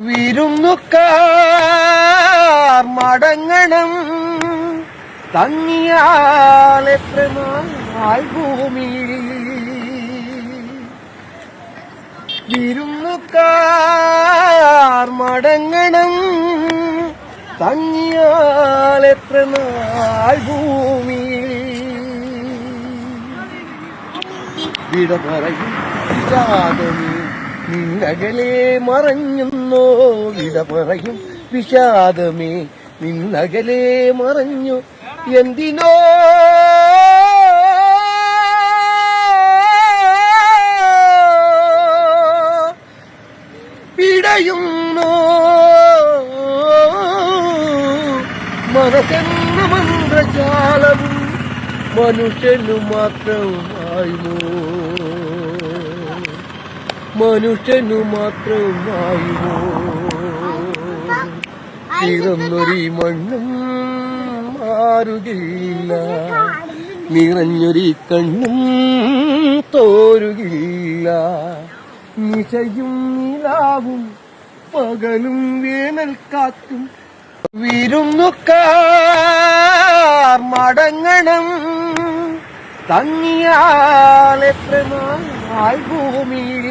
വിരുന്നുക്കാർ മടങ്ങണം തങ്ങിയാലെത്ര നാൾ ഭൂമിയിൽ. വിരുന്നുക്കാർ മടങ്ങണം തങ്ങിയാലെത്ര നാൾ ഭൂമിയിൽ. വിട പറയും വിഷാദമേ നിന്നകലെ മറഞ്ഞുന്നോ. വിട പറയും വിഷാദമേ നിന്നകലെ മറഞ്ഞു. എന്തിനോ പിടയുന്നോ മനസ്സെന്ന മന്ത്രജാലവും മനുഷ്യനു മാത്രമായുമോ. മനുഷ്യനു മാത്രമായുമോ. പിറന്നൊരീ മണ്ണും മാറുകയില്ല, നിറഞ്ഞൊരീ കണ്ണും തോരുകയില്ല. നിശയും നിലാവും പകലും വേനൽക്കാറ്റും. വിരുന്നുക്കാർ മടങ്ങണം തങ്ങിയാലെത്ര നാൾ ഭൂമിയിൽ.